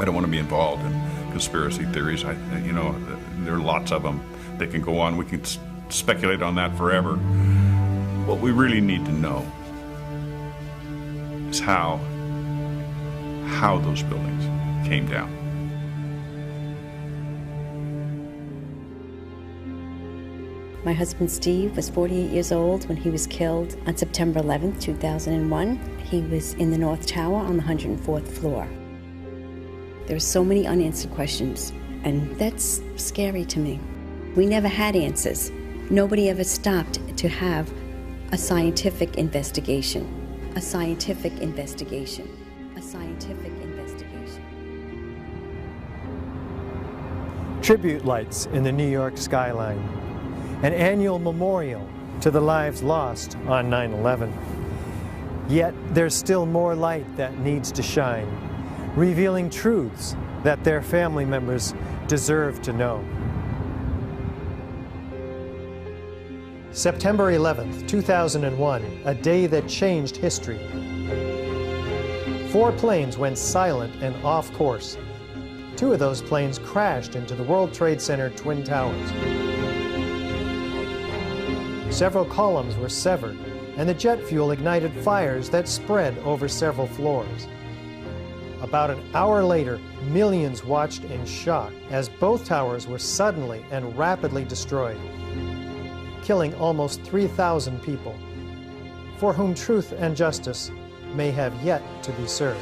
I don't want to be involved in conspiracy theories. You know, there are lots of them. They can go on. We can speculate on that forever. What we really need to know is how those buildings came down. My husband Steve was 48 years old when he was killed on September 11th, 2001. He was in the North Tower on the 104th floor. There are so many unanswered questions, and that's scary to me. We never had answers. Nobody ever stopped to have a scientific investigation. A scientific investigation. A scientific investigation. Tribute lights in the New York skyline. An annual memorial to the lives lost on 9/11. Yet there's still more light that needs to shine, revealing truths that their family members deserve to know. September 11th, 2001, a day that changed history. 4 planes went silent and off course. 2 of those planes crashed into the World Trade Center Twin Towers. Several columns were severed, and the jet fuel ignited fires that spread over several floors. About an hour later, millions watched in shock as both towers were suddenly and rapidly destroyed, killing almost 3,000 people, for whom truth and justice may have yet to be served.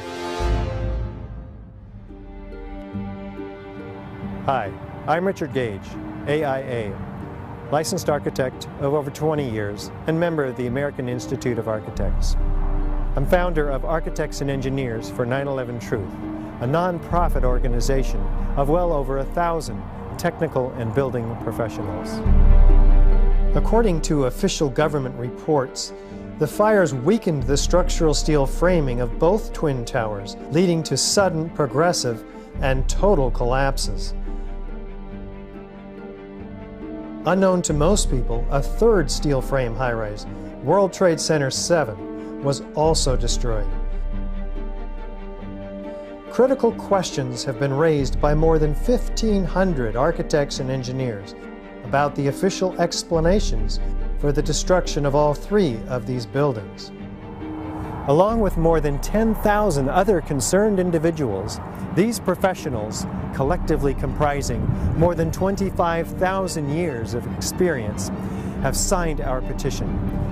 Hi, I'm Richard Gage, AIA, licensed architect of over 20 years and member of the American Institute of Architects. I'm founder of Architects and Engineers for 9/11 Truth, a non-profit organization of well over 1,000 technical and building professionals. According to official government reports, the fires weakened the structural steel framing of both twin towers, leading to sudden, progressive, and total collapses. Unknown to most people, a third steel frame high-rise, World Trade Center 7, was also destroyed. Critical questions have been raised by more than 1,500 architects and engineers about the official explanations for the destruction of all 3 of these buildings. Along with more than 10,000 other concerned individuals, these professionals, collectively comprising more than 25,000 years of experience, have signed our petition.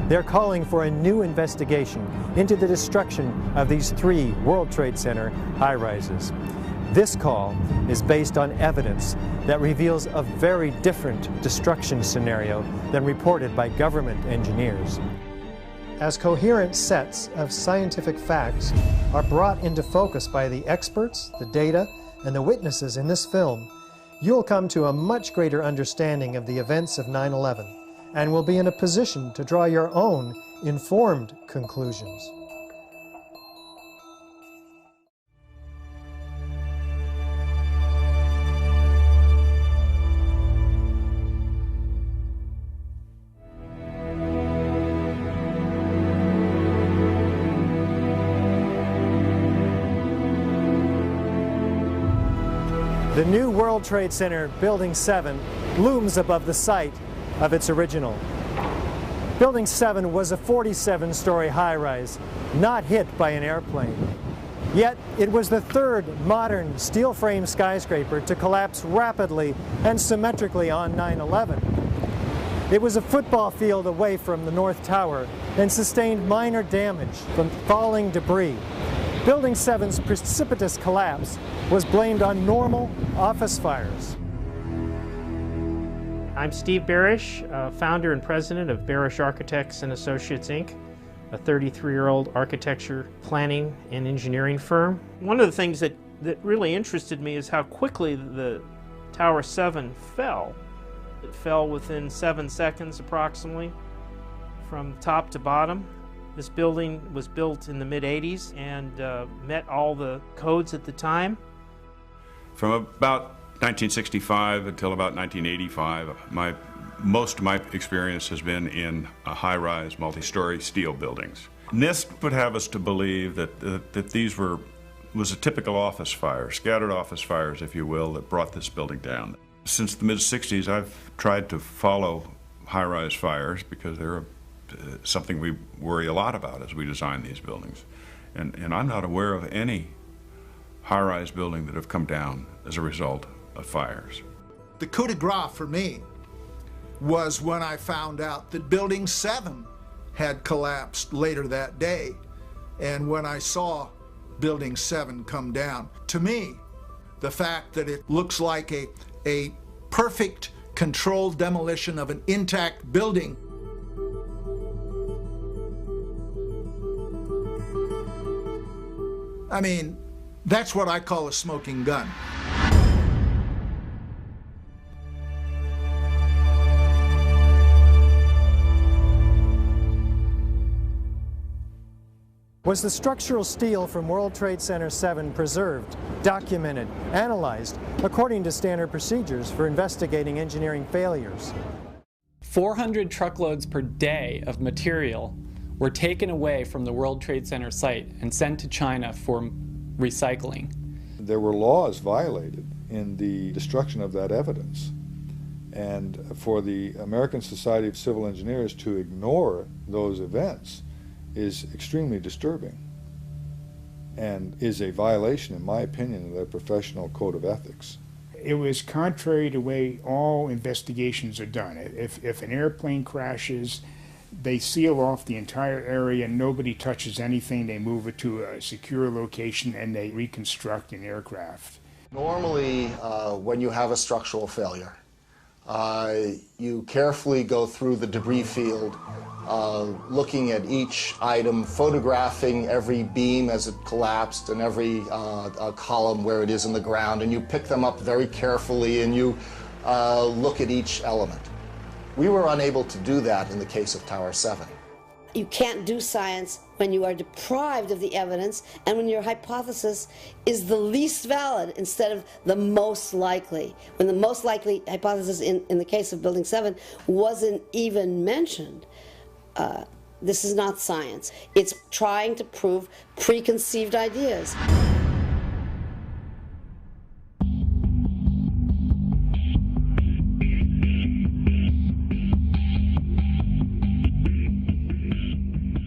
They're calling for a new investigation into the destruction of these 3 World Trade Center high-rises. This call is based on evidence that reveals a very different destruction scenario than reported by government engineers. As coherent sets of scientific facts are brought into focus by the experts, the data, and the witnesses in this film, you'll come to a much greater understanding of the events of 9/11 and will be in a position to draw your own informed conclusions. The new World Trade Center, Building 7, looms above the site of its original. Building 7 was a 47-story high-rise, not hit by an airplane. Yet, it was the 3rd modern steel-frame skyscraper to collapse rapidly and symmetrically on 9/11. It was a football field away from the North Tower and sustained minor damage from falling debris. Building 7's precipitous collapse was blamed on normal office fires. I'm Steve Barish, founder and president of Barish Architects and Associates, Inc., a 33-year-old architecture, planning, and engineering firm. One of the things that really interested me is how quickly the Tower 7 fell. It fell within 7 seconds approximately from top to bottom. This building was built in the mid-'80s and met all the codes at the time. From about 1965 until about 1985, most of my experience has been in high-rise, multi-story steel buildings. NIST would have us to believe that these were was a typical office fire, scattered office fires, if you will, that brought this building down. Since the mid-60s, I've tried to follow high-rise fires because they're something we worry a lot about as we design these buildings. And I'm not aware of any high-rise building that have come down as a result of fires. The coup de grace for me was when I found out that Building 7 had collapsed later that day, and when I saw Building 7 come down. To me, the fact that it looks like a perfect controlled demolition of an intact building I mean, that's what I call a smoking gun. Was the structural steel from World Trade Center 7 preserved, documented, analyzed according to standard procedures for investigating engineering failures? 400 truckloads per day of material were taken away from the World Trade Center site and sent to China for recycling. There were laws violated in the destruction of that evidence. And for the American Society of Civil Engineers to ignore those events is extremely disturbing and is a violation, in my opinion, of their professional code of ethics. It was contrary to the way all investigations are done. If an airplane crashes, they seal off the entire area, nobody touches anything, they move it to a secure location, and they reconstruct an aircraft. Normally, when you have a structural failure, you carefully go through the debris field, looking at each item, photographing every beam as it collapsed and every column where it is in the ground, and you pick them up very carefully and you look at each element. We were unable to do that in the case of Tower 7. You can't do science when you are deprived of the evidence and when your hypothesis is the least valid instead of the most likely. When the most likely hypothesis in the case of Building 7 wasn't even mentioned. This is not science. It's trying to prove preconceived ideas.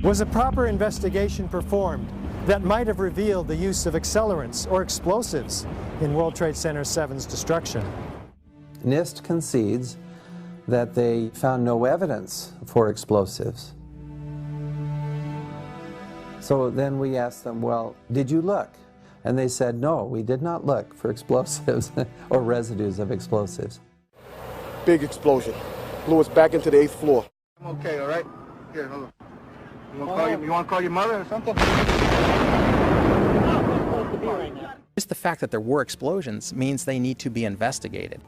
Was a proper investigation performed that might have revealed the use of accelerants or explosives in World Trade Center 7's destruction? NIST concedes that they found no evidence for explosives. So then we asked them, well, did you look? And they said, no, we did not look for explosives or residues of explosives. Big explosion. Blew us back into the 8th floor. I'm okay, all right? Here, hold on. You want to call your mother or something? Just the fact that there were explosions means they need to be investigated.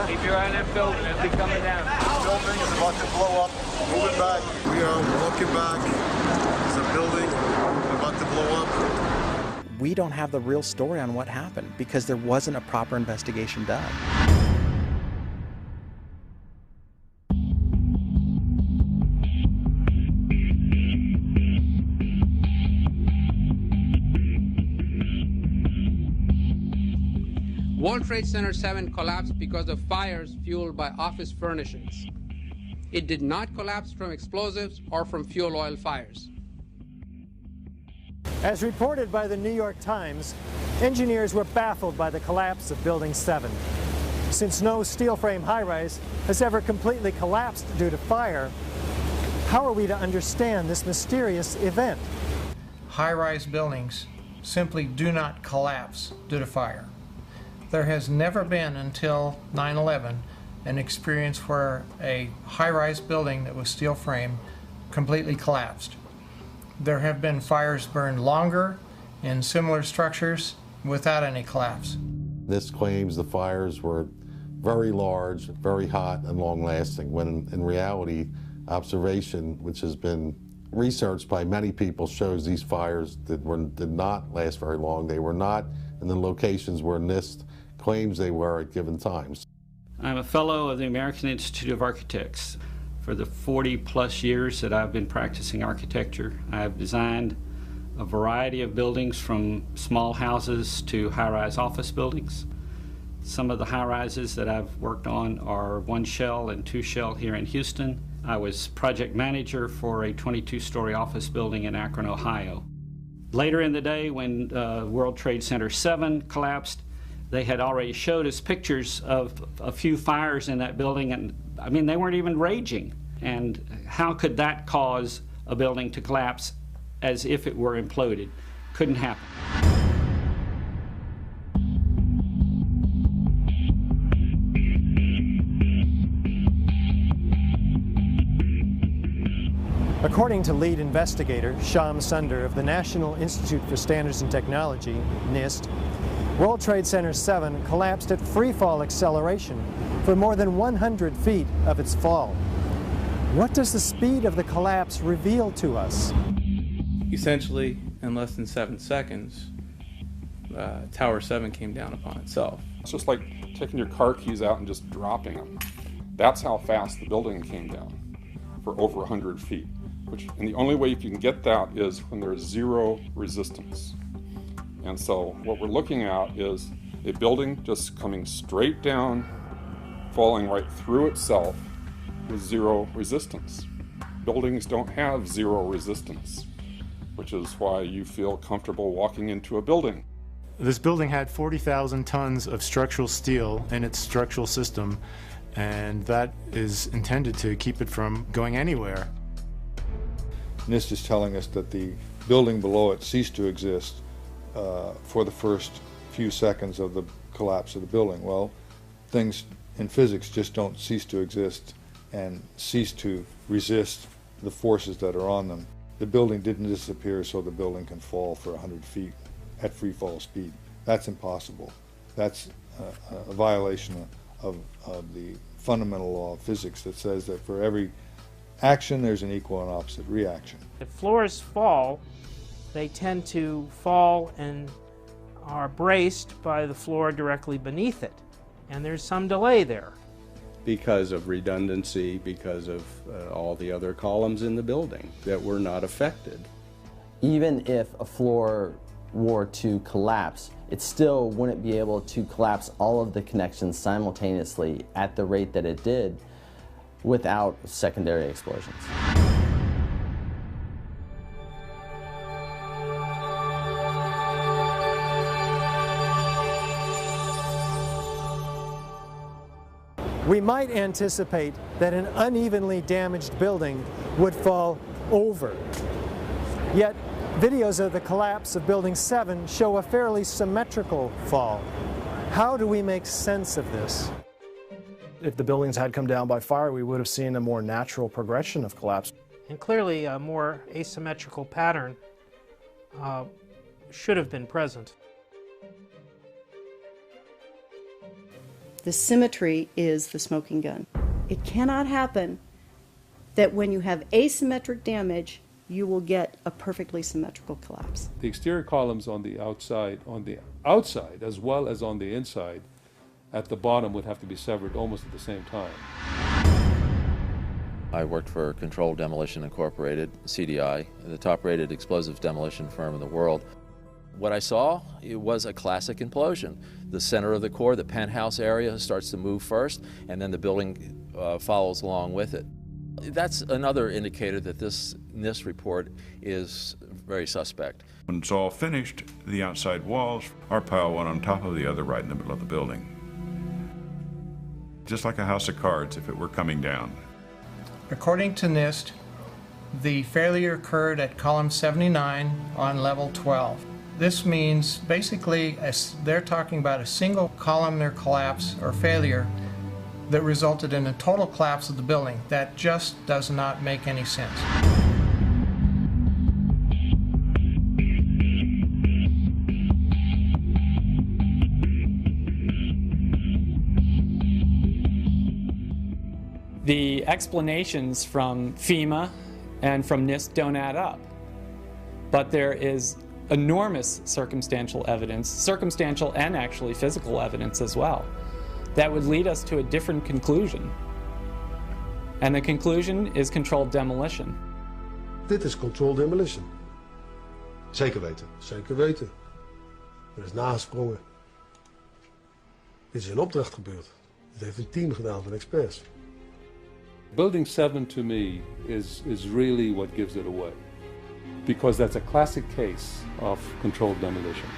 Keep your eye on that building as they coming down. The building is about to blow up. Moving back. We are walking back. There's a building about to blow up. We don't have the real story on what happened because there wasn't a proper investigation done. World Trade Center 7 collapsed because of fires fueled by office furnishings. It did not collapse from explosives or from fuel oil fires. As reported by the New York Times, engineers were baffled by the collapse of Building 7. Since no steel frame high-rise has ever completely collapsed due to fire, how are we to understand this mysterious event? High-rise buildings simply do not collapse due to fire. There has never been until 9/11 an experience where a high-rise building that was steel frame completely collapsed. There have been fires burned longer in similar structures without any collapse. This claims the fires were very large, very hot, and long-lasting, when in reality, observation, which has been researched by many people, shows these fires did not last very long. They were not in the locations where NIST claims they were at given times. I'm a fellow of the American Institute of Architects. For the 40-plus years that I've been practicing architecture, I've designed a variety of buildings from small houses to high-rise office buildings. Some of the high-rises that I've worked on are 1 shell and 2 shell here in Houston. I was project manager for a 22-story office building in Akron, Ohio. Later in the day, when World Trade Center 7 collapsed, they had already showed us pictures of a few fires in that building, and I mean, they weren't even raging. And how could that cause a building to collapse as if it were imploded? Couldn't happen. According to lead investigator Shyam Sunder of the National Institute for Standards and Technology, NIST, World Trade Center 7 collapsed at freefall acceleration for more than 100 feet of its fall. What does the speed of the collapse reveal to us? Essentially, in less than 7 seconds, Tower 7 came down upon itself. It's just like taking your car keys out and just dropping them. That's how fast the building came down, for over 100 feet. And the only way you can get that is when there's zero resistance. And so what we're looking at is a building just coming straight down, falling right through itself with zero resistance. Buildings don't have zero resistance, which is why you feel comfortable walking into a building. This building had 40,000 tons of structural steel in its structural system, and that is intended to keep it from going anywhere. NIST is telling us that the building below it ceased to exist for the first few seconds of the collapse of the building. Well, things in physics just don't cease to exist and cease to resist the forces that are on them. The building didn't disappear so the building can fall for 100 feet at free fall speed. That's impossible. That's a violation of the fundamental law of physics that says that for every action there's an equal and opposite reaction. If floors fall, they tend to fall and are braced by the floor directly beneath it, and there's some delay there. Because of redundancy, because of all the other columns in the building that were not affected. Even if a floor were to collapse, it still wouldn't be able to collapse all of the connections simultaneously at the rate that it did without secondary explosions. We might anticipate that an unevenly damaged building would fall over. Yet, videos of the collapse of Building 7 show a fairly symmetrical fall. How do we make sense of this? If the buildings had come down by fire, we would have seen a more natural progression of collapse. And clearly a more asymmetrical pattern should have been present. The symmetry is the smoking gun. It cannot happen that when you have asymmetric damage, you will get a perfectly symmetrical collapse. The exterior columns on the outside as well as on the inside at the bottom would have to be severed almost at the same time. I worked for Controlled Demolition Incorporated, CDI, the top-rated explosives demolition firm in the world. What I saw, it was a classic implosion. The center of the core, the penthouse area, starts to move first, and then the building follows along with it. That's another indicator that this NIST report is very suspect. When it's all finished, the outside walls are piled one on top of the other right in the middle of the building. Just like a house of cards if it were coming down. According to NIST, the failure occurred at column 79 on level 12. This means basically they're talking about a single columnar collapse or failure that resulted in a total collapse of the building. That just does not make any sense. The explanations from FEMA and from NIST don't add up. But there is enormous circumstantial evidence, circumstantial and actually physical evidence as well, that would lead us to a different conclusion. And the conclusion is controlled demolition. Dit is controlled demolition. Zeker weten. Zeker weten. Er is nagesprongen. Dit is in opdracht gebeurd. Dit heeft een team gedaan van experts. Building 7 to me is really what gives it away, because that's a classic case of controlled demolition.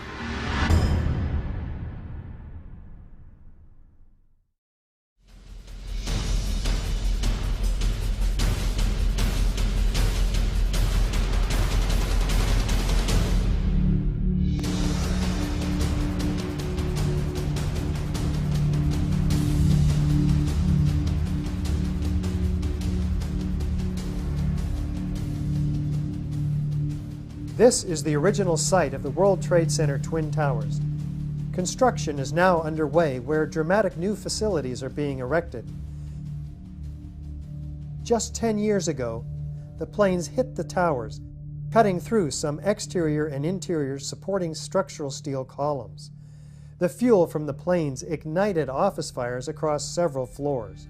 This is the original site of the World Trade Center Twin Towers. Construction is now underway where dramatic new facilities are being erected. Just 10 years ago, the planes hit the towers, cutting through some exterior and interior supporting structural steel columns. The fuel from the planes ignited office fires across several floors.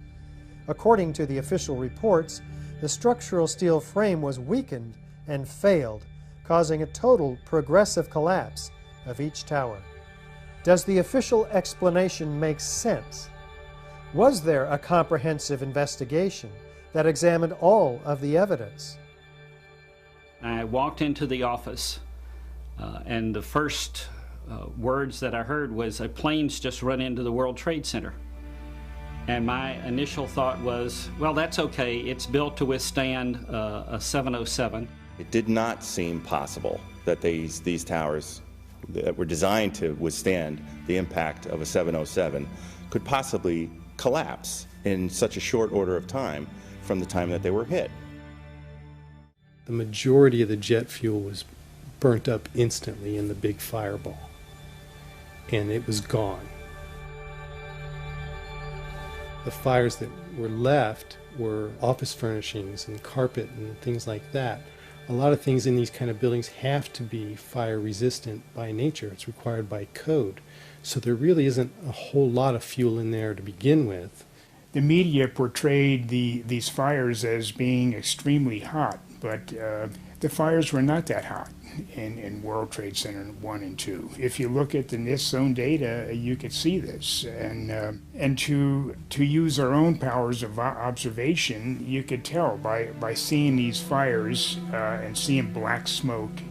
According to the official reports, the structural steel frame was weakened and failed, causing a total progressive collapse of each tower. Does the official explanation make sense? Was there a comprehensive investigation that examined all of the evidence? I walked into the office and the first words that I heard was, "A plane's just run into the World Trade Center." And my initial thought was, well, that's okay. It's built to withstand a 707. It did not seem possible that these towers that were designed to withstand the impact of a 707 could possibly collapse in such a short order of time from the time that they were hit. The majority of the jet fuel was burnt up instantly in the big fireball, and it was gone. The fires that were left were office furnishings and carpet and things like that. A lot of things in these kind of buildings have to be fire resistant by nature. It's required by code. So there really isn't a whole lot of fuel in there to begin with. The media portrayed these fires as being extremely hot, but the fires were not that hot in World Trade Center 1 and 2. If you look at the NIST zone data, you could see this. And to use our own powers of observation, you could tell by seeing these fires and seeing black smoke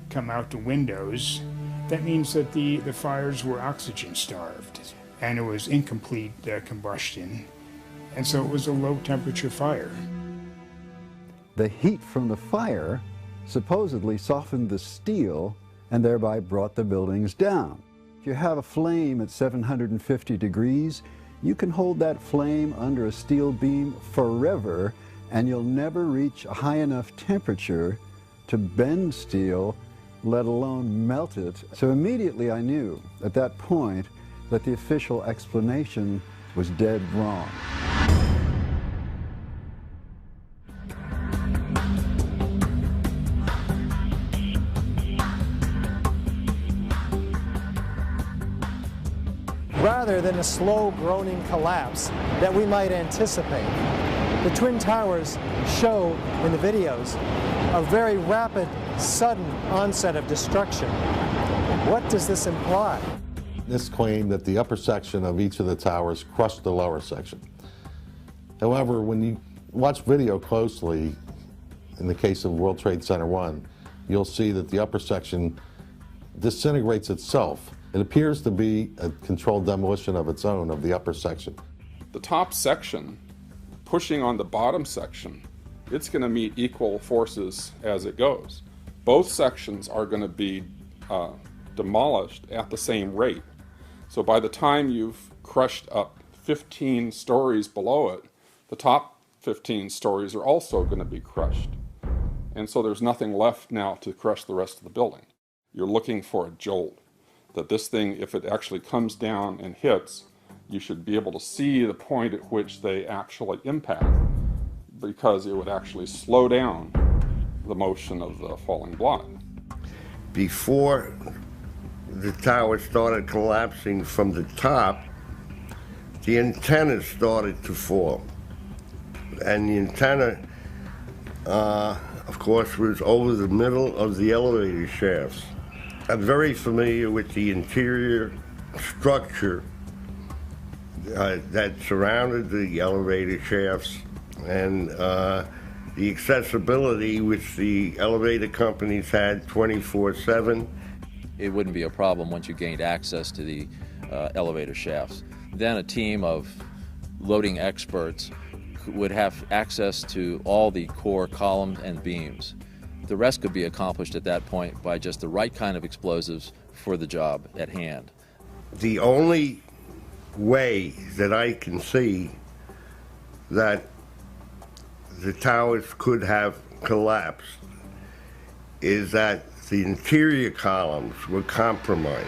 come out the windows. That means that the fires were oxygen starved, and it was incomplete combustion. And so it was a low temperature fire. The heat from the fire supposedly softened the steel and thereby brought the buildings down. If you have a flame at 750 degrees, you can hold that flame under a steel beam forever, and you'll never reach a high enough temperature to bend steel, let alone melt it. So immediately I knew at that point that the official explanation was dead wrong. Rather than a slow groaning collapse that we might anticipate, the Twin Towers show in the videos a very rapid, sudden onset of destruction. What does this imply? This claimed that the upper section of each of the towers crushed the lower section. However, when you watch video closely, in the case of World Trade Center 1, you'll see that the upper section disintegrates itself. It appears to be a controlled demolition of its own of the upper section. The top section, pushing on the bottom section, it's going to meet equal forces as it goes. Both sections are going to be demolished at the same rate. So by the time you've crushed up 15 stories below it, the top 15 stories are also going to be crushed. And so there's nothing left now to crush the rest of the building. You're looking for a jolt. That this thing, if it actually comes down and hits, you should be able to see the point at which they actually impact, because it would actually slow down the motion of the falling block. Before the tower started collapsing from the top, the antennas started to fall. and the antenna, of course, was over the middle of the elevator shafts. I'm very familiar with the interior structure that surrounded the elevator shafts and the accessibility which the elevator companies had 24/7. It wouldn't be a problem once you gained access to the elevator shafts. Then a team of loading experts would have access to all the core columns and beams. The rest could be accomplished at that point by just the right kind of explosives for the job at hand. The only way that I can see that the towers could have collapsed is that the interior columns were compromised.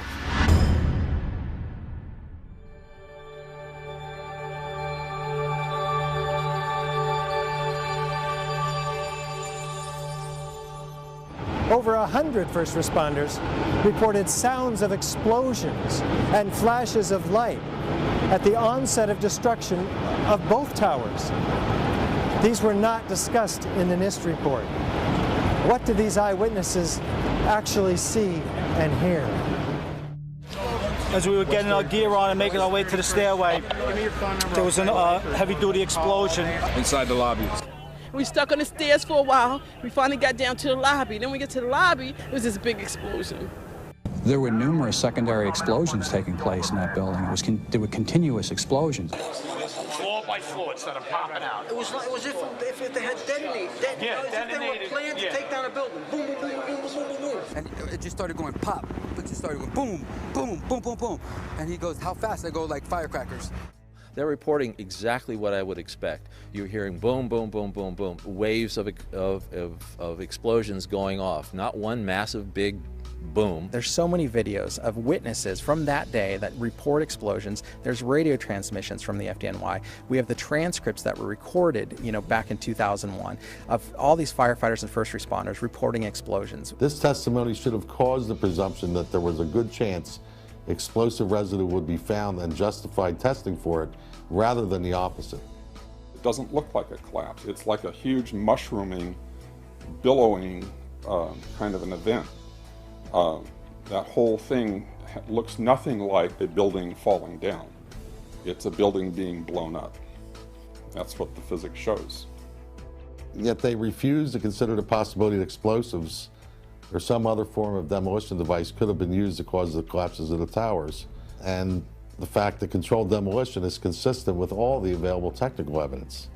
Over 100 first responders reported sounds of explosions and flashes of light at the onset of destruction of both towers. These were not discussed in the NIST report. What did these eyewitnesses actually see and hear? As we were getting our gear on and making our way to the stairway, there was a heavy-duty explosion inside the lobby. We stuck on the stairs for a while. We finally got down to the lobby. Then we get to the lobby, it was this big explosion. There were numerous secondary explosions taking place in that building. There were continuous explosions. Floor by floor, instead of popping out. It was if they had detonated. If they were planned to take down a building. Boom, boom, boom, boom, boom, boom, boom. And it just started going pop. It just started going boom, boom, boom, boom, boom. And he goes, how fast? I go like firecrackers. They're reporting exactly what I would expect. You're hearing boom, boom, boom, boom, boom, waves of explosions going off, not one massive big boom. There's so many videos of witnesses from that day that report explosions. There's radio transmissions from the FDNY. We have the transcripts that were recorded, back in 2001 of all these firefighters and first responders reporting explosions. This testimony should have caused the presumption that there was a good chance explosive residue would be found and justified testing for it, rather than the opposite. It doesn't look like a collapse. It's like a huge mushrooming, billowing kind of an event. That whole thing looks nothing like a building falling down. It's a building being blown up. That's what the physics shows. Yet they refuse to consider the possibility that explosives or some other form of demolition device could have been used to cause the collapses of the towers. And the fact that controlled demolition is consistent with all the available technical evidence.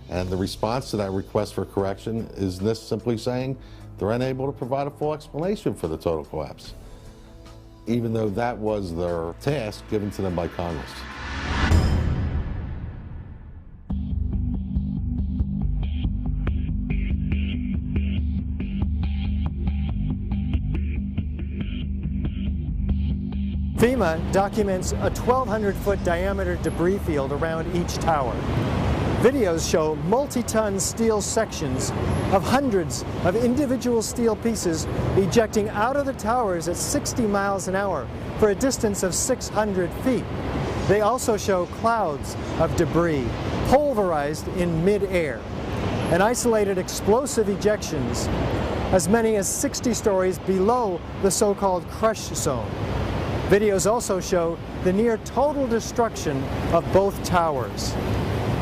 And the response to that request for correction is NIST simply saying they're unable to provide a full explanation for the total collapse, even though that was their task given to them by Congress. FEMA documents a 1,200-foot diameter debris field around each tower. Videos show multi-ton steel sections of hundreds of individual steel pieces ejecting out of the towers at 60 miles an hour for a distance of 600 feet. They also show clouds of debris pulverized in mid-air and isolated explosive ejections as many as 60 stories below the so-called crush zone. Videos also show the near total destruction of both towers.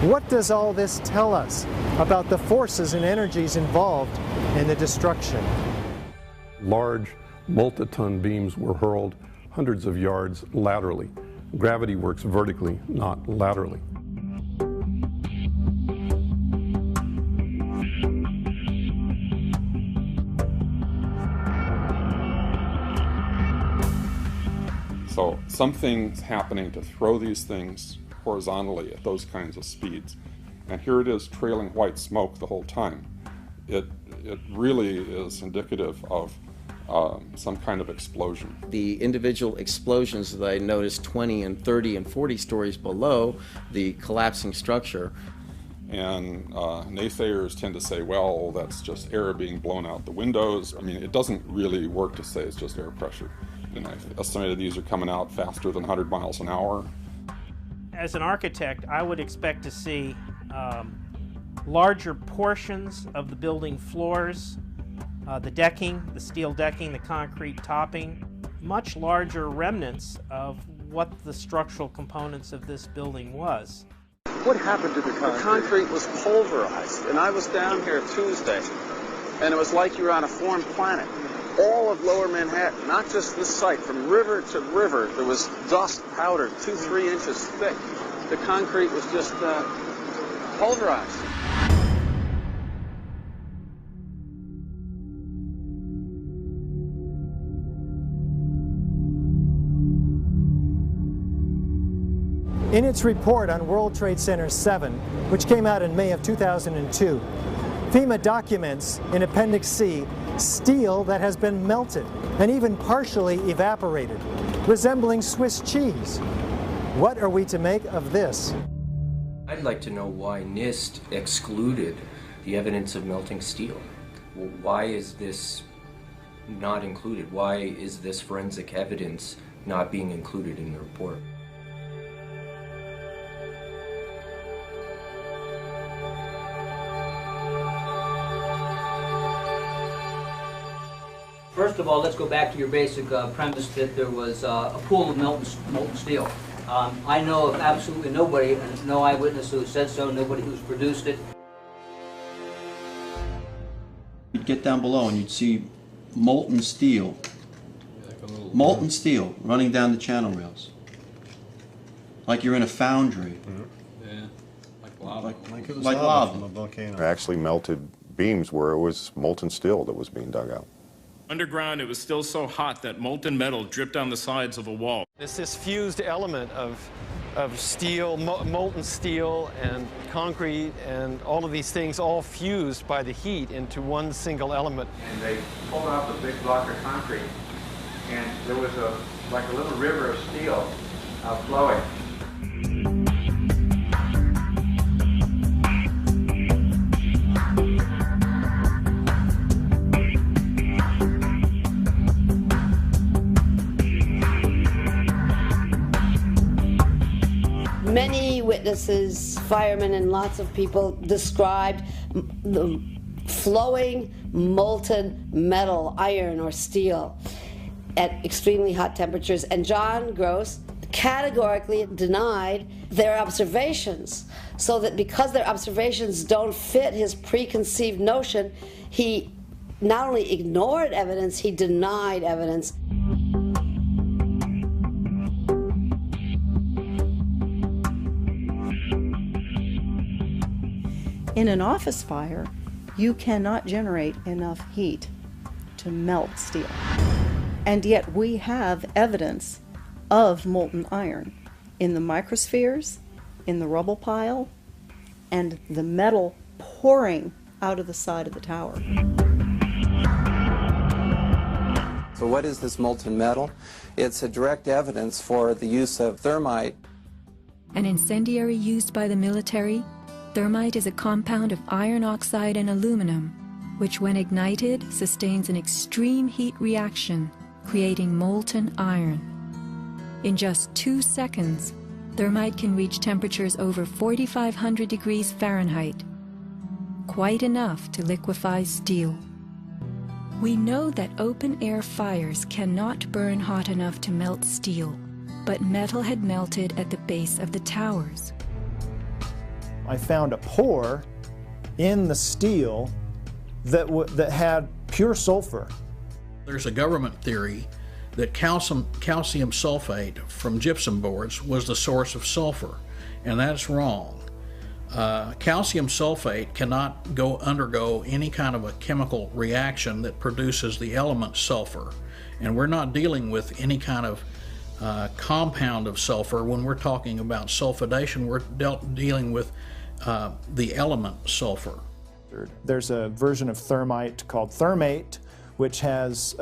What does all this tell us about the forces and energies involved in the destruction? Large multi-ton beams were hurled hundreds of yards laterally. Gravity works vertically, not laterally. So something's happening to throw these things horizontally at those kinds of speeds. And here it is trailing white smoke the whole time. It really is indicative of some kind of explosion. The individual explosions that I noticed 20 and 30 and 40 stories below the collapsing structure. And naysayers tend to say, well, that's just air being blown out the windows. I mean, it doesn't really work to say it's just air pressure. And I've estimated these are coming out faster than 100 miles an hour. As an architect, I would expect to see larger portions of the building floors, the decking, the steel decking, the concrete topping, much larger remnants of what the structural components of this building was. What happened to the concrete? The concrete was pulverized, and I was down here Tuesday, and it was like you were on a foreign planet. All of Lower Manhattan, not just this site, from river to river, there was dust powder 2-3 inches thick. The concrete was just pulverized. In its report on World Trade Center 7, which came out in May of 2002, FEMA documents in Appendix C steel that has been melted and even partially evaporated, resembling Swiss cheese. What are we to make of this? I'd like to know why NIST excluded the evidence of melting steel. Well, why is this not included? Why is this forensic evidence not being included in the report? First of all, let's go back to your basic premise that there was a pool of molten steel. I know of absolutely nobody, and no eyewitness who said so, nobody who's produced it. You'd get down below and you'd see molten steel running down the channel rails. Like you're in a foundry. Yeah, like lava. Like it was lava from a volcano. Actually melted beams where it was molten steel that was being dug out. Underground, it was still so hot that molten metal dripped down the sides of a wall. It's this fused element of steel, molten steel and concrete and all of these things all fused by the heat into one single element. And they pulled off a big block of concrete, and there was like a little river of steel flowing. Many witnesses, firemen and lots of people described the flowing molten metal, iron or steel, at extremely hot temperatures. And John Gross categorically denied their observations, so that because their observations don't fit his preconceived notion, he not only ignored evidence, he denied evidence. In an office fire, you cannot generate enough heat to melt steel. And yet we have evidence of molten iron in the microspheres, in the rubble pile, and the metal pouring out of the side of the tower. So what is this molten metal? It's a direct evidence for the use of thermite. An incendiary used by the military, thermite is a compound of iron oxide and aluminum, which when ignited sustains an extreme heat reaction, creating molten iron. In just 2 seconds, thermite can reach temperatures over 4,500 degrees Fahrenheit, quite enough to liquefy steel. We know that open-air fires cannot burn hot enough to melt steel, but metal had melted at the base of the towers. I found a pore in the steel that had pure sulfur. There's a government theory that calcium sulfate from gypsum boards was the source of sulfur, and that's wrong. Calcium sulfate cannot undergo any kind of a chemical reaction that produces the element sulfur, and we're not dealing with any kind of compound of sulfur. When we're talking about sulfidation, we're dealing with the element sulfur. There's a version of thermite called thermate, which has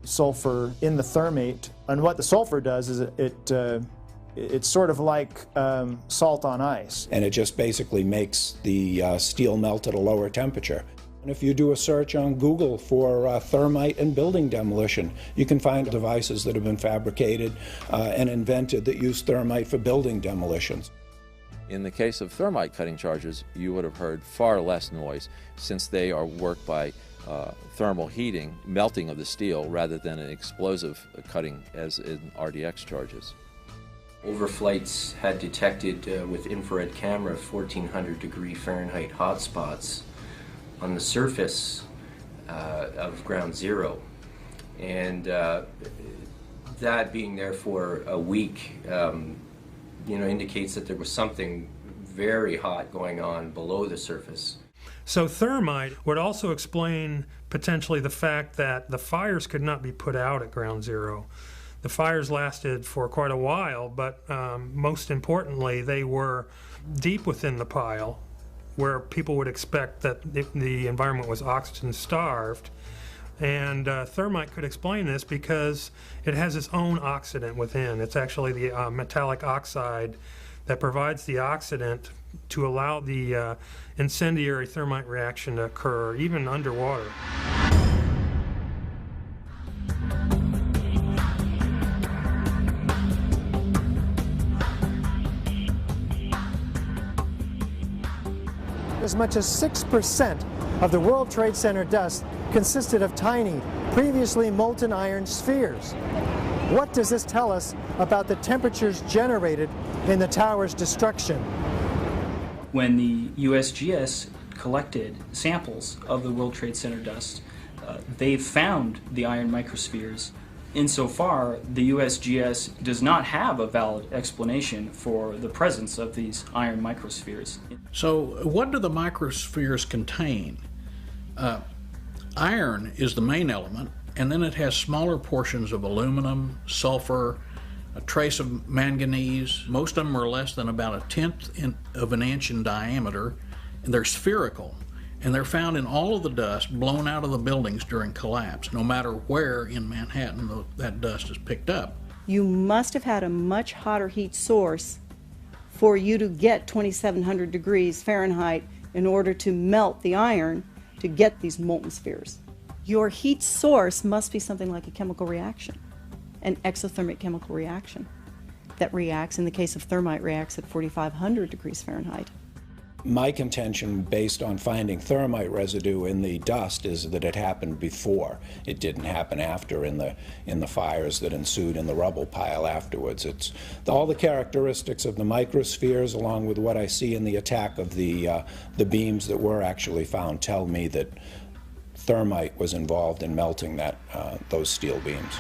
sulfur in the thermate, and what the sulfur does is it's sort of like salt on ice. And it just basically makes the steel melt at a lower temperature. And if you do a search on Google for thermite and building demolition, you can find devices that have been fabricated and invented that use thermite for building demolitions. In the case of thermite cutting charges, you would have heard far less noise since they are worked by thermal heating, melting of the steel, rather than an explosive cutting as in RDX charges. Overflights had detected with infrared camera 1400 degree Fahrenheit hotspots on the surface of ground zero. And that being there for a week, indicates that there was something very hot going on below the surface. So thermite would also explain potentially the fact that the fires could not be put out at ground zero. The fires lasted for quite a while, but most importantly, they were deep within the pile, where people would expect that the environment was oxygen starved. And thermite could explain this because it has its own oxidant within. It's actually the metallic oxide that provides the oxidant to allow the incendiary thermite reaction to occur, even underwater. As much as 6% of the World Trade Center dust consisted of tiny, previously molten iron spheres. What does this tell us about the temperatures generated in the tower's destruction? When the USGS collected samples of the World Trade Center dust, they found the iron microspheres. Insofar, the USGS does not have a valid explanation for the presence of these iron microspheres. So what do the microspheres contain? Iron is the main element, and then it has smaller portions of aluminum, sulfur, a trace of manganese. Most of them are less than about 1/10 of an inch in diameter, and they're spherical. And they're found in all of the dust blown out of the buildings during collapse, no matter where in Manhattan that dust is picked up. You must have had a much hotter heat source for you to get 2,700 degrees Fahrenheit in order to melt the iron to get these molten spheres. Your heat source must be something like a chemical reaction, an exothermic chemical reaction that reacts, in the case of thermite, reacts at 4,500 degrees Fahrenheit. My contention, based on finding thermite residue in the dust, is that it happened before. It didn't happen after in the fires that ensued in the rubble pile afterwards. It's all the characteristics of the microspheres, along with what I see in the attack of the beams that were actually found, tell me that thermite was involved in melting those steel beams.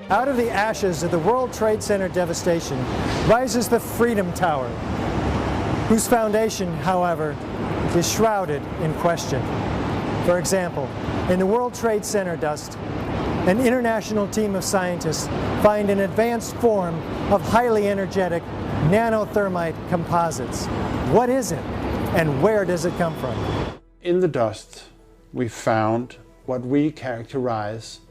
Out of the ashes of the World Trade Center devastation rises the Freedom Tower, whose foundation, however, is shrouded in question. For example, in the World Trade Center dust, an international team of scientists find an advanced form of highly energetic nanothermite composites. What is it, and where does it come from? In the dust, we found what we characterize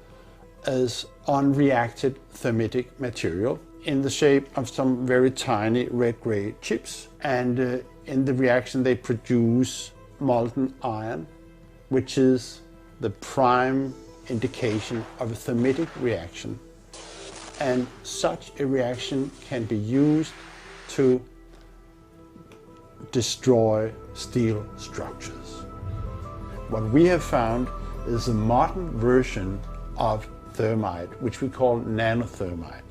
as unreacted thermitic material in the shape of some very tiny red-gray chips. And in the reaction they produce molten iron, which is the prime indication of a thermitic reaction. And such a reaction can be used to destroy steel structures. What we have found is a modern version of thermite, which we call nanothermite,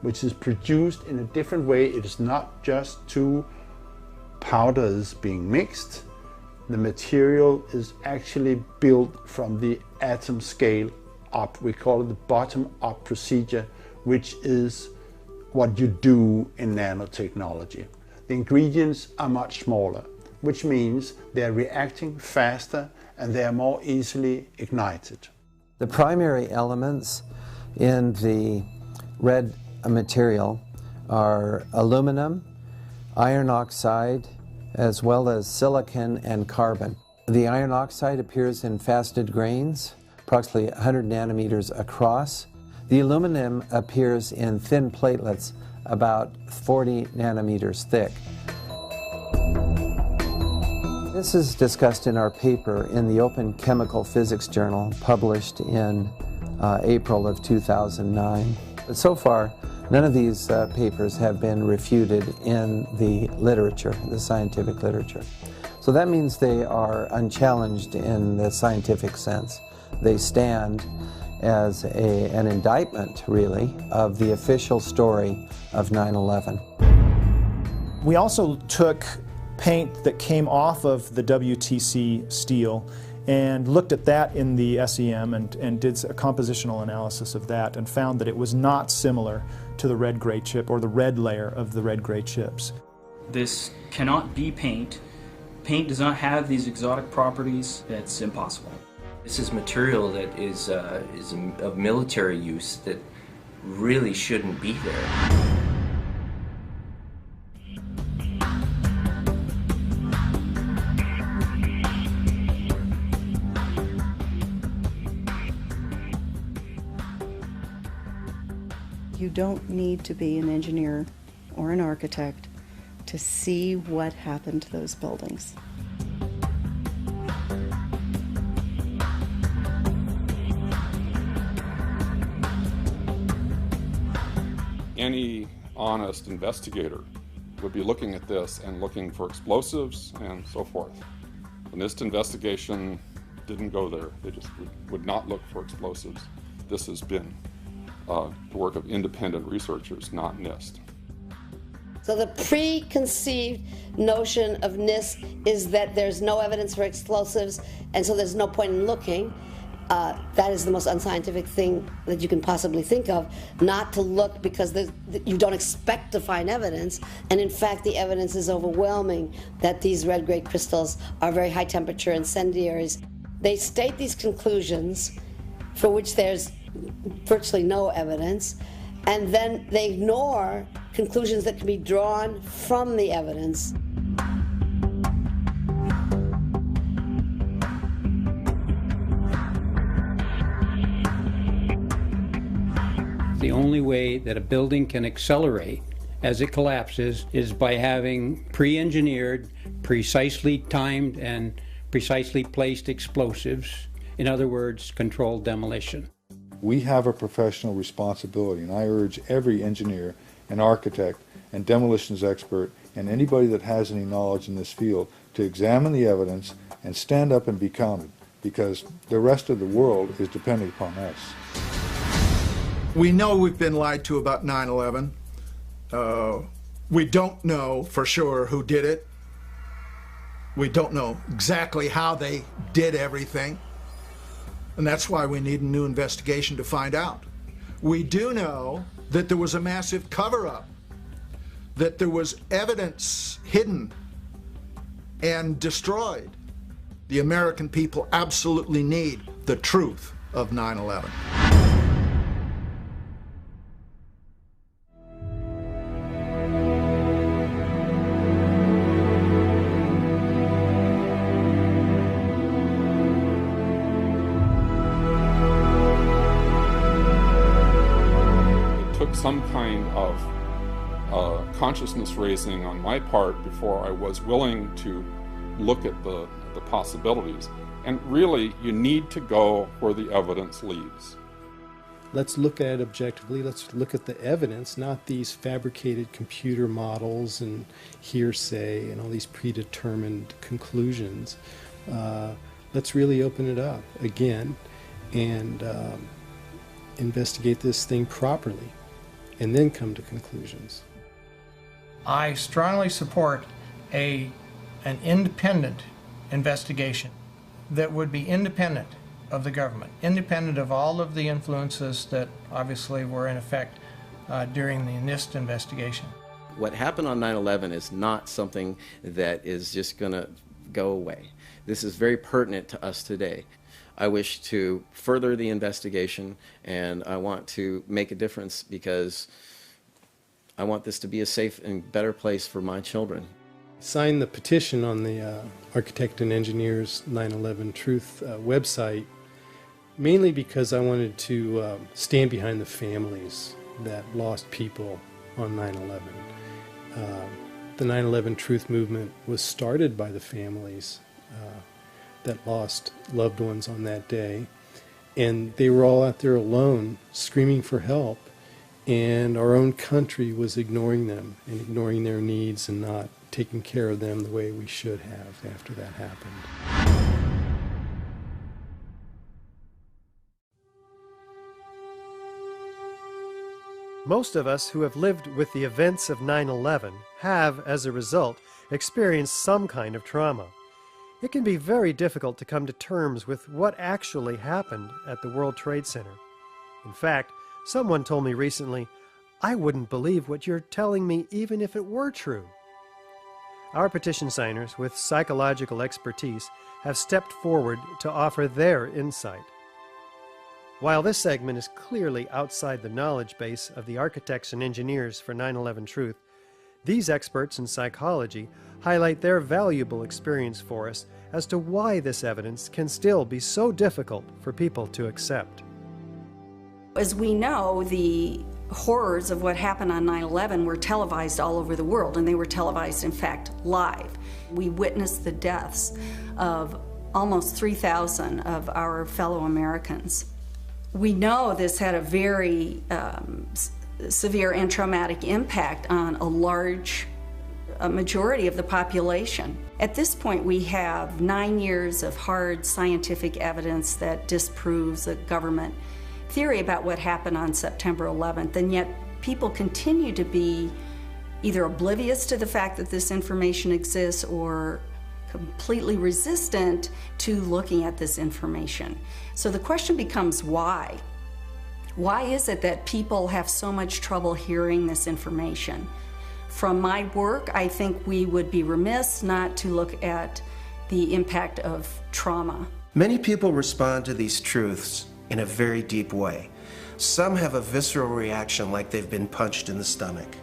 which is produced in a different way. It is not just two powders being mixed. The material is actually built from the atom scale up. We call it the bottom-up procedure, which is what you do in nanotechnology. The ingredients are much smaller, which means they're reacting faster and they are more easily ignited. The primary elements in the red material are aluminum, iron oxide, as well as silicon and carbon. The iron oxide appears in faceted grains, approximately 100 nanometers across. The aluminum appears in thin platelets, about 40 nanometers thick. This is discussed in our paper in the Open Chemical Physics Journal, published in April of 2009. But so far, none of these papers have been refuted in the literature, the scientific literature. So that means they are unchallenged in the scientific sense. They stand as an indictment, really, of the official story of 9/11. We also took paint that came off of the WTC steel and looked at that in the SEM and did a compositional analysis of that and found that it was not similar to the red-gray chip or the red layer of the red-gray chips. This cannot be paint. Paint does not have these exotic properties. That's impossible. This is material that is of military use that really shouldn't be there. You don't need to be an engineer or an architect to see what happened to those buildings. Any honest investigator would be looking at this and looking for explosives and so forth. The NIST investigation didn't go there. They just would not look for explosives. This has been the work of independent researchers, not NIST. So the preconceived notion of NIST is that there's no evidence for explosives, and so there's no point in looking. That is the most unscientific thing that you can possibly think of, not to look because you don't expect to find evidence, and in fact the evidence is overwhelming that these red-gray crystals are very high-temperature incendiaries. They state these conclusions for which there's virtually no evidence, and then they ignore conclusions that can be drawn from the evidence. The only way that a building can accelerate as it collapses is by having pre-engineered, precisely timed, and precisely placed explosives. In other words, controlled demolition. We have a professional responsibility, and I urge every engineer and architect and demolitions expert and anybody that has any knowledge in this field to examine the evidence and stand up and be counted, because the rest of the world is depending upon us. We know we've been lied to about 9/11. We don't know for sure who did it. We don't know exactly how they did everything. And that's why we need a new investigation to find out. We do know that there was a massive cover-up, that there was evidence hidden and destroyed. The American people absolutely need the truth of 9/11. Some kind of consciousness raising on my part before I was willing to look at the possibilities. And really, you need to go where the evidence leads. Let's look at it objectively. Let's look at the evidence, not these fabricated computer models and hearsay and all these predetermined conclusions. Let's really open it up again and investigate this thing properly, and then come to conclusions. I strongly support an independent investigation that would be independent of the government, independent of all of the influences that obviously were in effect during the NIST investigation. What happened on 9/11 is not something that is just going to go away. This is very pertinent to us today. I wish to further the investigation, and I want to make a difference because I want this to be a safe and better place for my children. Signed the petition on the Architect and Engineers 9/11 Truth website, mainly because I wanted to stand behind the families that lost people on 9/11. The 9/11 Truth movement was started by the families that lost loved ones on that day. And they were all out there alone, screaming for help. And our own country was ignoring them and ignoring their needs and not taking care of them the way we should have after that happened. Most of us who have lived with the events of 9/11 have, as a result, experienced some kind of trauma. It can be very difficult to come to terms with what actually happened at the World Trade Center. In fact, someone told me recently, "I wouldn't believe what you're telling me even if it were true." Our petition signers with psychological expertise have stepped forward to offer their insight. While this segment is clearly outside the knowledge base of the architects and engineers for 9/11 Truth, these experts in psychology highlight their valuable experience for us as to why this evidence can still be so difficult for people to accept. As we know, the horrors of what happened on 9/11 were televised all over the world, and they were televised, in fact, live. We witnessed the deaths of almost 3,000 of our fellow Americans. We know this had a very severe and traumatic impact on a large majority of the population. At this point, we have 9 years of hard scientific evidence that disproves the government theory about what happened on September 11th, and yet people continue to be either oblivious to the fact that this information exists or completely resistant to looking at this information. So the question becomes why? Why is it that people have so much trouble hearing this information? From my work, I think we would be remiss not to look at the impact of trauma. Many people respond to these truths in a very deep way. Some have a visceral reaction like they've been punched in the stomach.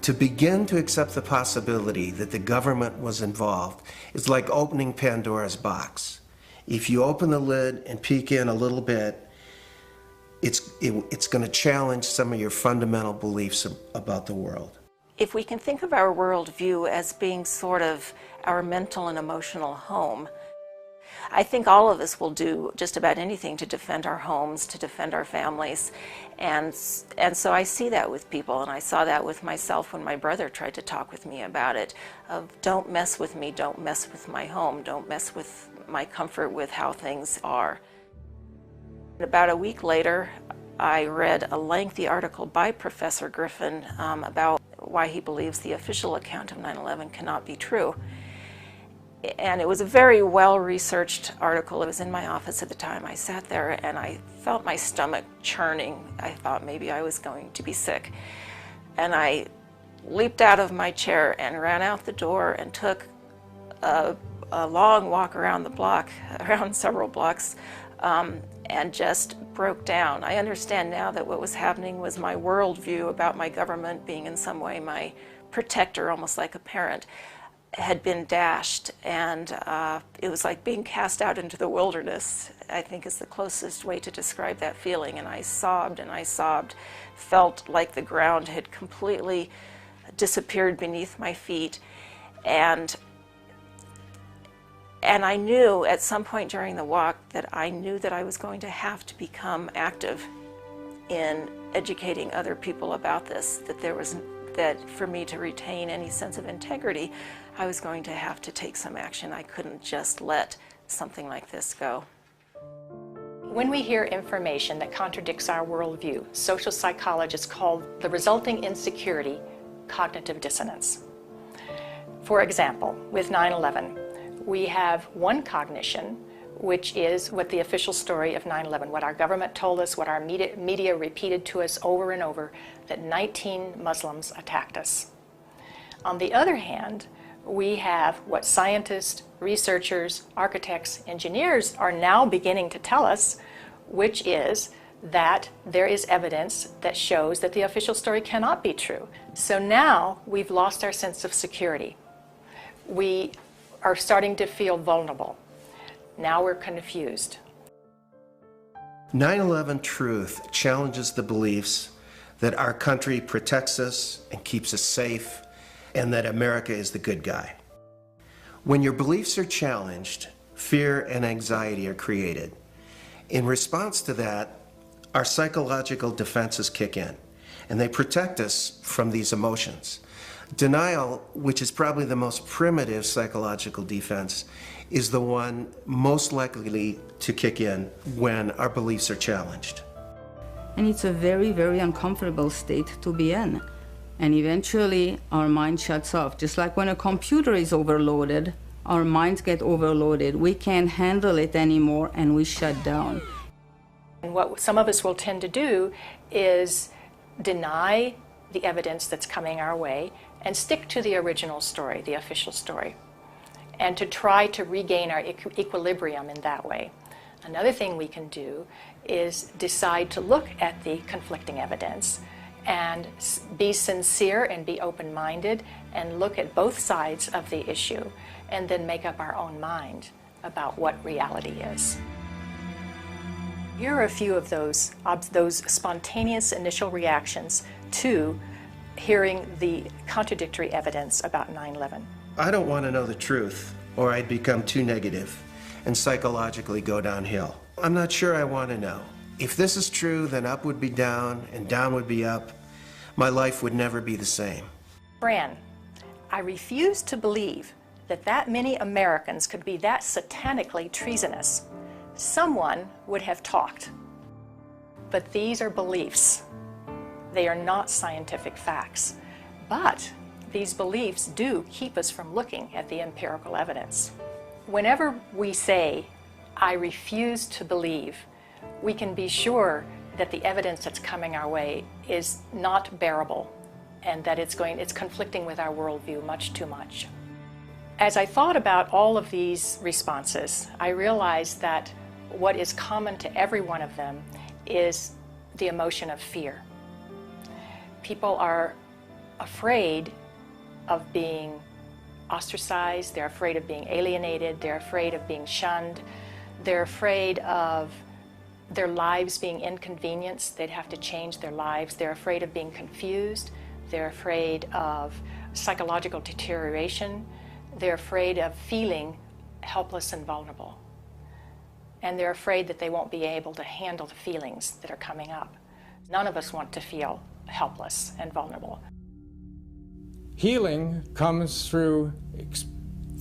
To begin to accept the possibility that the government was involved is like opening Pandora's box. If you open the lid and peek in a little bit, it's going to challenge some of your fundamental beliefs about the world. If we can think of our worldview as being sort of our mental and emotional home, I think all of us will do just about anything to defend our homes, to defend our families. And so I see that with people, and I saw that with myself when my brother tried to talk with me about it, of don't mess with me, don't mess with my home, don't mess with my comfort with how things are. About a week later, I read a lengthy article by Professor Griffin about why he believes the official account of 9/11 cannot be true. And it was a very well-researched article. It was in my office at the time. I sat there and I felt my stomach churning. I thought maybe I was going to be sick. And I leaped out of my chair and ran out the door and took a long walk around the block, around several blocks, and just broke down. I understand now that what was happening was my worldview about my government being in some way my protector, almost like a parent, had been dashed, and it was like being cast out into the wilderness, I think is the closest way to describe that feeling. And I sobbed, felt like the ground had completely disappeared beneath my feet. And I knew at some point during the walk that I knew that I was going to have to become active in educating other people about this, that for me to retain any sense of integrity, I was going to have to take some action. I couldn't just let something like this go. When we hear information that contradicts our worldview, social psychologists call the resulting insecurity cognitive dissonance. For example, with 9/11, we have one cognition, which is what the official story of 9/11, what our government told us, what our media repeated to us over and over, that 19 Muslims attacked us. On the other hand, we have what scientists, researchers, architects, engineers are now beginning to tell us, which is that there is evidence that shows that the official story cannot be true. So now we've lost our sense of security. We are starting to feel vulnerable. Now we're confused. 9/11 Truth challenges the beliefs that our country protects us and keeps us safe, and that America is the good guy. When your beliefs are challenged, fear and anxiety are created. In response to that, our psychological defenses kick in, and they protect us from these emotions. Denial, which is probably the most primitive psychological defense, is the one most likely to kick in when our beliefs are challenged. And it's a very, very uncomfortable state to be in. And eventually our mind shuts off. Just like when a computer is overloaded, our minds get overloaded. We can't handle it anymore and we shut down. And what some of us will tend to do is deny the evidence that's coming our way and stick to the original story, the official story, and to try to regain our equilibrium in that way. Another thing we can do is decide to look at the conflicting evidence and be sincere and be open-minded and look at both sides of the issue and then make up our own mind about what reality is. Here are a few of those spontaneous initial reactions to hearing the contradictory evidence about 9/11. I don't want to know the truth, or I'd become too negative and psychologically go downhill. I'm not sure I want to know. If this is true, then up would be down and down would be up. My life would never be the same. Fran, I refuse to believe that many Americans could be that satanically treasonous. Someone would have talked. But these are beliefs. They are not scientific facts. But these beliefs do keep us from looking at the empirical evidence. Whenever we say, I refuse to believe, we can be sure that the evidence that's coming our way is not bearable and that it's conflicting with our worldview much too much. As I thought about all of these responses, I realized that what is common to every one of them is the emotion of fear. People are afraid of being ostracized, they're afraid of being alienated, they're afraid of being shunned, they're afraid of their lives being inconvenienced, they'd have to change their lives, they're afraid of being confused, they're afraid of psychological deterioration, they're afraid of feeling helpless and vulnerable. And they're afraid that they won't be able to handle the feelings that are coming up. None of us want to feel helpless and vulnerable. Healing comes through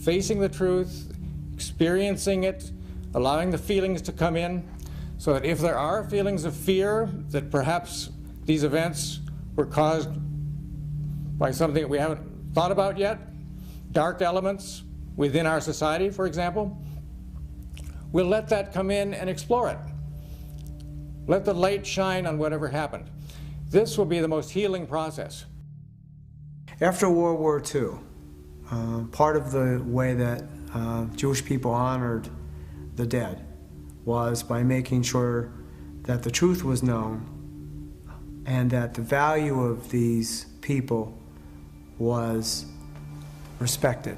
facing the truth, experiencing it, allowing the feelings to come in, so that if there are feelings of fear that perhaps these events were caused by something that we haven't thought about yet, dark elements within our society, for example, we'll let that come in and explore it. Let the light shine on whatever happened. This will be the most healing process. After World War II, part of the way that Jewish people honored the dead was by making sure that the truth was known and that the value of these people was respected.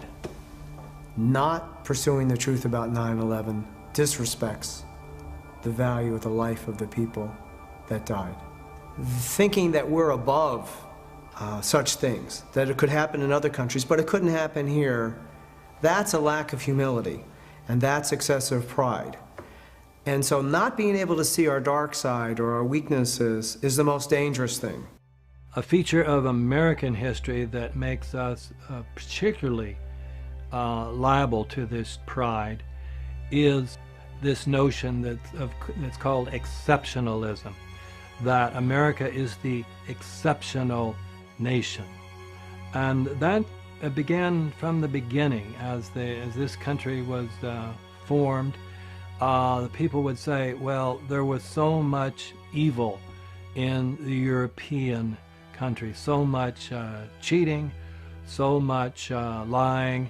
Not pursuing the truth about 9/11 disrespects the value of the life of the people that died. Thinking that we're above such things, that it could happen in other countries, but it couldn't happen here, that's a lack of humility, and that's excessive pride. And so not being able to see our dark side or our weaknesses is the most dangerous thing. A feature of American history that makes us particularly liable to this pride is this notion that's called exceptionalism, that America is the exceptional nation. And that began from the beginning. As this country was formed, the people would say, well, there was so much evil in the European countries, so much cheating, so much lying,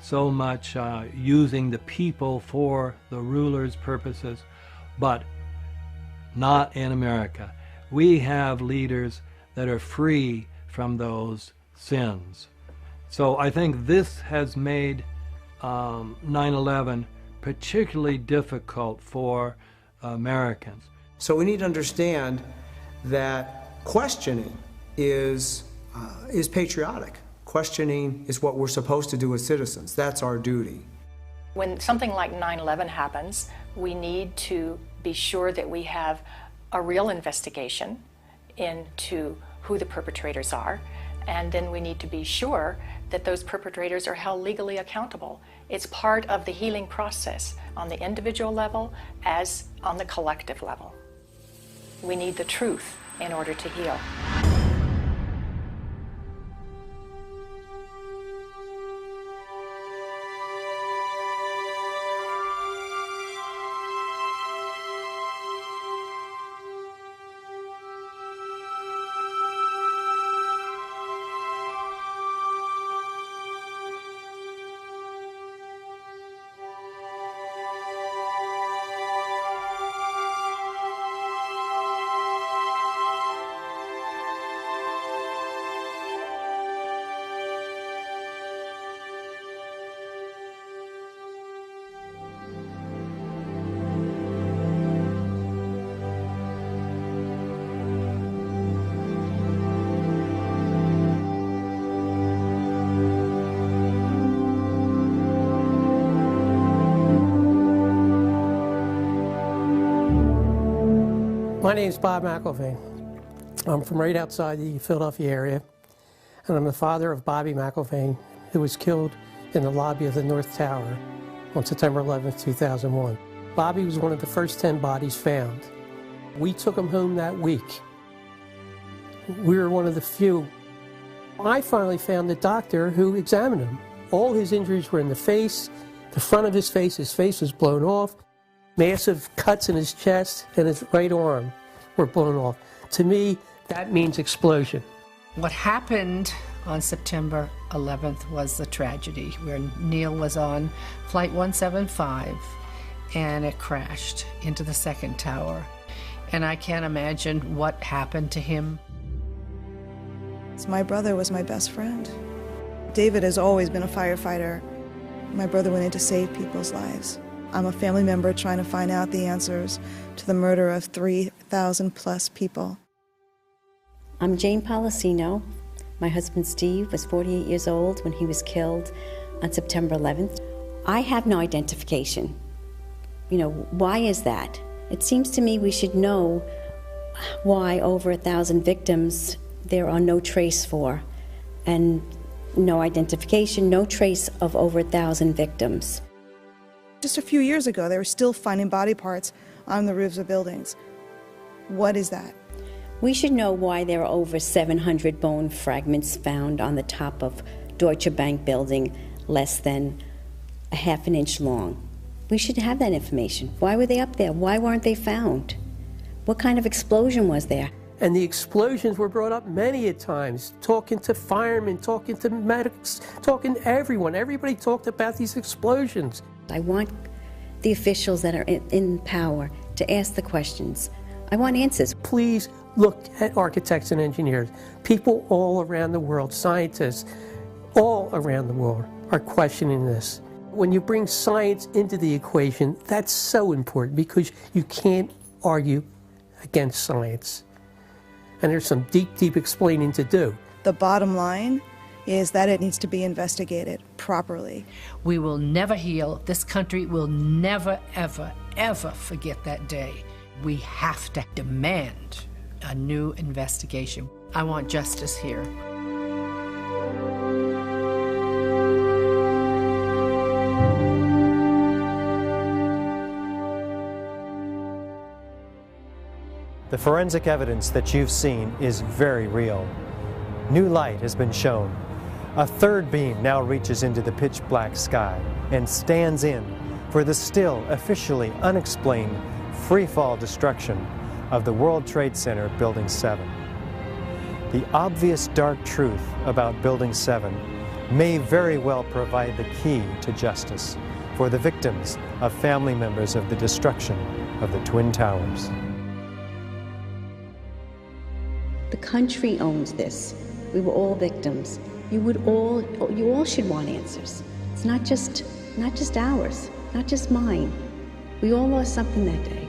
so much using the people for the ruler's purposes, but not in America. We have leaders that are free from those sins. So I think this has made 9/11 particularly difficult for Americans. So we need to understand that questioning is patriotic. Questioning is what we're supposed to do as citizens. That's our duty. When something like 9/11 happens, we need to be sure that we have a real investigation into who the perpetrators are, and then we need to be sure that those perpetrators are held legally accountable. It's part of the healing process on the individual level as on the collective level. We need the truth in order to heal. My name is Bob McIlvaine. I'm from right outside the Philadelphia area, and I'm the father of Bobby McIlvaine, who was killed in the lobby of the North Tower on September 11, 2001. Bobby was one of the first 10 bodies found. We took him home that week. We were one of the few. I finally found the doctor who examined him. All his injuries were in the face, the front of his face was blown off, massive cuts in his chest and his right arm were blown off. To me, that means explosion. What happened on September 11th was the tragedy where Neil was on Flight 175 and it crashed into the second tower. And I can't imagine what happened to him. My brother was my best friend. David has always been a firefighter. My brother went in to save people's lives. I'm a family member trying to find out the answers to the murder of 3,000 plus people. I'm Jane Policino. My husband Steve was 48 years old when he was killed on September 11th. I have no identification. You know, why is that? It seems to me we should know why over 1,000 victims there are no trace for, and no identification, no trace of over 1,000 victims. Just a few years ago, they were still finding body parts on the roofs of buildings. What is that? We should know why there are over 700 bone fragments found on the top of Deutsche Bank building less than a half an inch long. We should have that information. Why were they up there? Why weren't they found? What kind of explosion was there? And the explosions were brought up many a times, talking to firemen, talking to medics, talking to everyone. Everybody talked about these explosions. I want the officials that are in power to ask the questions. I want answers. Please look at architects and engineers. People all around the world, scientists, all around the world are questioning this. When you bring science into the equation, that's so important because you can't argue against science. And there's some deep, deep explaining to do. The bottom line is that it needs to be investigated properly. We will never heal. This country will never, ever, ever forget that day. We have to demand a new investigation. I want justice here. The forensic evidence that you've seen is very real. New light has been shown. A third beam now reaches into the pitch black sky and stands in for the still officially unexplained free-fall destruction of the World Trade Center Building 7. The obvious dark truth about Building 7 may very well provide the key to justice for the victims of family members of the destruction of the Twin Towers. The country owns this. We were all victims. You all should want answers. It's not just ours, not just mine. We all lost something that day.